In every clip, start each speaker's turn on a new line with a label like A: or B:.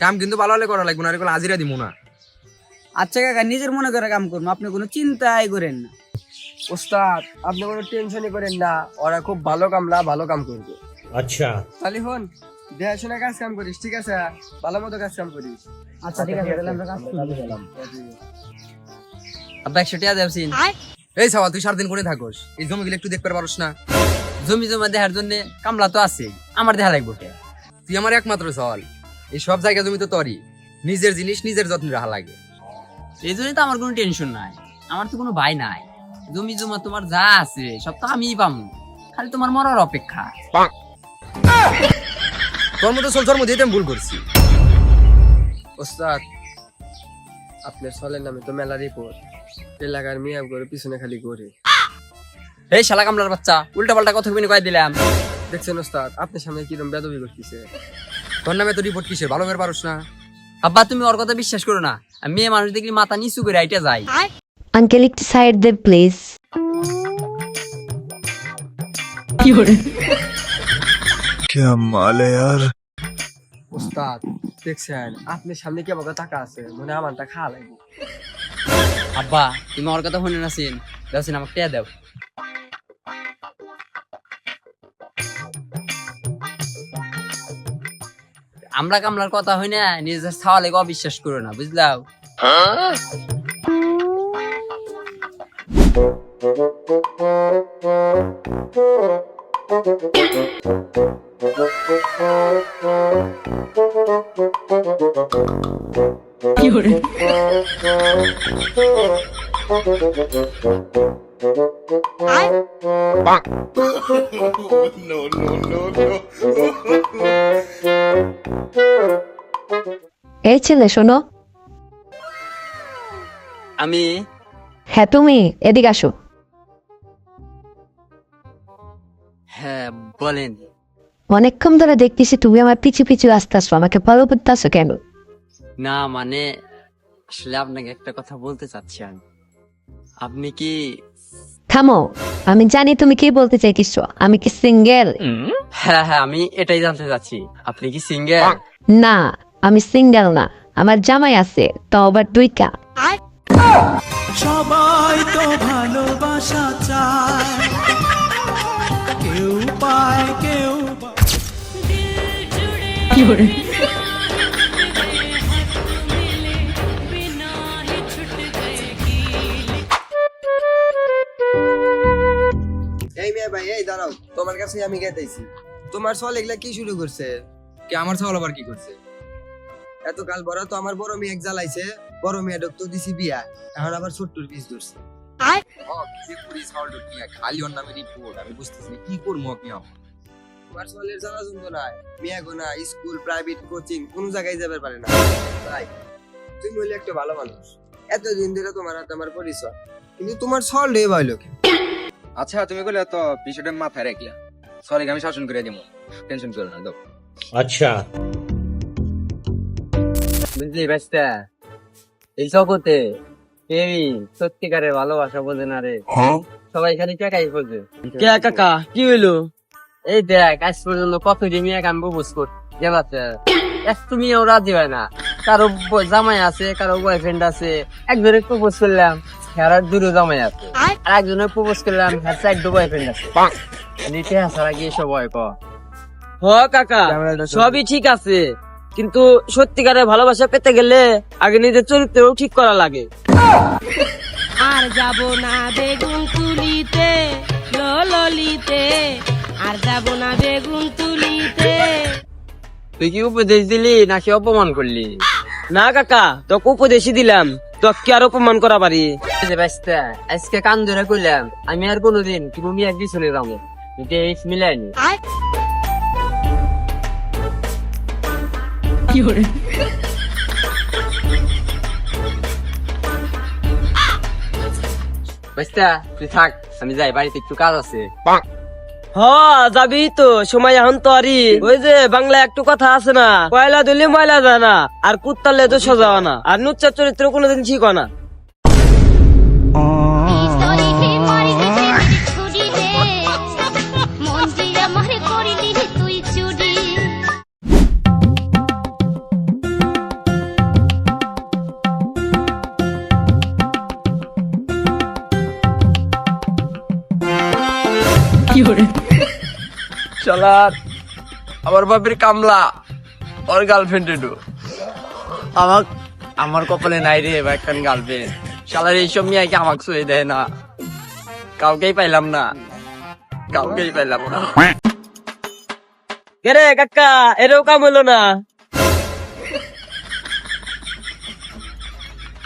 A: কাম কিন্তু ভালো হলে করা লাগবে না, এগুলো হাজিরা দিব না।
B: আচ্ছা কাকা, নিজের মনে করে কাম করবো, আপনি কোনো চিন্তাই করেন না।
C: ওস্তাদ আপনি কোনো টেনশনই করেন না, ওরা খুব ভালো কামলা ভালো কাম করবে।
D: अच्छा
C: তাহলে হন দেখাশোনা কাজ কাম করিস, ঠিক আছে? ভালো মতো কাজ কাম করিস।
B: আচ্ছা ঠিক আছে, তাহলে আমরা কাজ শুরু করি।
E: আব্বা 100 টাকা দেবছিন।
A: এই সাওয়া, তুই সারাদিন করে থাকোস, এই জমিগুলো একটু দেখতে পারোস না?
E: জমি জমা দেখার জন্য কামলা তো আছে, আমার দেখা লাগবে কে?
A: তুই আমার একমাত্র সওয়াল। এই সব জায়গা জমি তো তোরই, নিজের জিনিস নিজের যত্ন রাখা লাগে।
E: এই জন্যই তো আমার কোনো টেনশন নাই, আমার তো কোনো ভাই নাই। জমি জমা তোমার যা আছে সব তো আমিই পাবো, খালি তোমার মরার অপেক্ষা।
A: তোর মতো চলছর মধ্যে আমি ভুল করছি।
C: ওস্তাদ আপনার সলের নামে তো মেলা রিপোর্ট, এলাকার মিয়া করে পিছনে খালি করে।
E: এই শালা কামলার বাচ্চা, উল্টা পাল্টা কথা কইনি কই দিলাম।
C: দেখছেন ওস্তাদ আপনার সামনে কিরম বেদবি করতেছে।
A: তোর নামে তো রিপোর্ট কিসের, ভালো করে পারোস না?
E: আব্বা তুমি ওর কথা বিশ্বাস করো না, আমি মেয়ে মানুষ দেখলি মাথা নিচু করে আইটা যাই।
F: আঙ্কেল একটু সাইড দে প্লিজ।
G: क्या माल है यार।
C: ওস্তাদ দেখছেন আপনার সামনে কি আমাকে টাকা আছে, মানে আমারটা খাওয়া লাগবে।
E: আব্বা তুমি ওর কথা শুনে নাছিন, দাসিন আমাকে টিয়া দাও। আমরা কামলার কথা হই না, নিজের ছাওয়ালে অবিশ্বাস করো না, বুঝলাও?
F: এই ছেলে শোনো।
E: আমি
F: হ্যাঁ তুমি এদিকে আসো।
E: হ্যাঁ বলেন।
F: অনেকক্ষণ ধরে দেখতেছি তুমি আমার পিছু পিছু আসতেছো, আমাকে ফলো করতেছো কেন?
E: না মানে আসলে আপনাকে একটা কথা বলতে চাচ্ছি আমি। আপনি কি?
F: থামো, আমি জানি তুমি কি বলতে চাইতেছো। আমি কি সিঙ্গেল?
E: হ্যাঁ হ্যাঁ আমি এটাই জানতে চাচ্ছি, আপনি কি সিঙ্গেল?
F: না, আমি সিঙ্গেল না, আমার জামাই আছে, তো আবার দুইটা।
H: সবাই তো ভালোবাসা চায়, কেউ পায় কেউ
C: এই মেয়ে ভাই, এই দাঁড়াও, তোমার কাছে আমি গেতেছি। তোমার সল এগুলা কি শুরু করছে?
A: কি আমার ছাওয়াল আবার কি করছে?
C: এত কাল বড় তো আমার বড় মেয়ে জ্বালাইছে, বড় মেয়ে ডক্টর তো দিছি বিয়া, এখন আবার ছোট্টর পিস ধরছে।
A: খালি ওর নামে রিপোর্ট, আমি বুঝতেছি না কি করবো। আপনি
C: তোমার সলের জ্বালা যন্ত্র নাই, মিয়া গোনা স্কুল প্রাইভেট কোচিং কোন জায়গায় যাবে পারে না। তাই তুমি হলে একটা ভালো মানুষ, এতদিন ধরে তোমার হাতে আমার পরিচয়, কিন্তু তোমার সল রে ভাই লোকে।
A: আচ্ছা তুমি বলে তো বিষয়টা মাথায় রাখলা, সরি আমি শাসন করে দিব, টেনশন করো না। দাও
D: अच्छा
E: বুঝলি বাস্তা, এই জগতে কেউই সত্যিকারের ভালোবাসা বোঝে না রে, সবাই খালি টাকাই খোঁজে। কে কাকা কি হইলো? এই দেখ আজ পর্যন্ত কত মেয়ে আমি প্রপোজ কর গেলাতে, তুমিও রাজি হয় না। কারো জামাই আছে, কারো বয়ফ্রেন্ড আছে, একজনের প্রপোজ করলাম আর দুটো জামাই আছে, আর একজনের প্রপোজ করলাম আর চারটো বয়ফ্রেন্ড আছে। নিতে আসার আগে এসব হয় ক? হ কাকা সবই ঠিক আছে, কিন্তু সত্যিকারের ভালোবাসা পেতে গেলে আগে নিজের চরিত্রও ঠিক করা লাগে।
I: আর যাব না বেগুন তুলিতে ললিতে, আর যাব না বেগুন তুলিতে।
E: তুই কি উপদেশ দিলি নাকি অপমান করলি? না কাকা তোকে উপদেশই দিলাম, তোকে কি আর অপমান করা পারি? আজকে কান ধরে কইলাম আমি আর কোনোদিন তুমি একদিন চলে যাবো, মিলাইনি। বাস্তা তুই থাক, আমি যাই, বাড়িতে একটু কাজ আছে। হ্যাঁ যাবি তো, সময় এখন তো আরই। ওই যে বাংলা একটু কথা আছে না, কয়লা দিলে ময়লা যায় না, আর কুত্তালে তো সোজা না, আর নুচ্চার চরিত্র কোনোদিন ঠিক হয় না। শালার আমার বাপের কামলা ওর গার্লফ্রেন্ড এডু আমার কপালে নাই রে একখান গার্লফ্রেন্ড। শালার এইসব নিয়ে কি আমাকে সয়ে দেয় না, কাউকেই পাইলাম না। রে কাকা এরও কাম হলো না।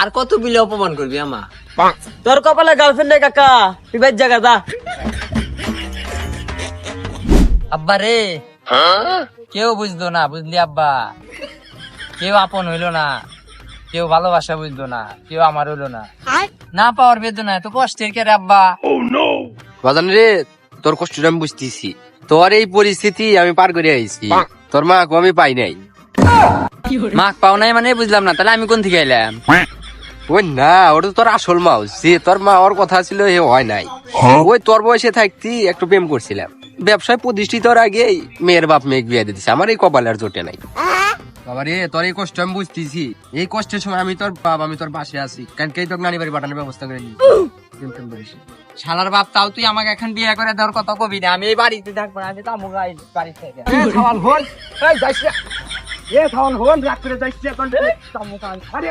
E: আর কত বিলে অপমান করবি আমা? তোর কপালে গার্লফ্রেন্ড নেই কাকা, তুই বাইর জায়গা যা। আব্বা রে কেউ বুঝলো না, বুঝলি আব্বা? কেউ আপন হইলো না, কেউ ভালোবাসা বুঝলো না, কেউ আমার হইলো না। না পাওয়ার বেদনা এত কষ্টের কে রে আব্বা?
D: বাজান রে, তোর কষ্টটা আমি বুঝতেছি। তোর এই পরিস্থিতি আমি পার করে আইছি, তোর মাকে আমি পাই নাই।
E: মাক পাও নাই মানে বুঝলাম না, তাহলে আমি কোন থেকে এলাম?
D: ওই না, ওটা তো তোর আসল মাও, যে তোর মা ওর কথা ছিল হে হয় নাই। ওই তোর বয়সে থাকতি একটু প্রেম করছিলাম, ব্যবসায় প্রতিষ্ঠিত হওয়ার আগে মেয়ের বাপ মেয়ে বিয়ে দিতেছে। আমার এই কপালের জোটে নাই। বাবা রে, তোর এই কষ্ট আমি বুঝতেছি। এই কষ্টের সময় আমি তোর বাপ, আমি তোর পাশে আছি। কারণ কে তোর নানি বাড়ি পাঠানোর ব্যবস্থা করে নি।
E: শালার বাপ, তাও তুই আমাকে এখন বিয়ে করে দেওয়ার কথা কবি না। আমি এই বাড়িতে থাকবো না, আমি তামু গাই বাড়ি থেকে। রাত করে যাইস না, তামু খান। আরে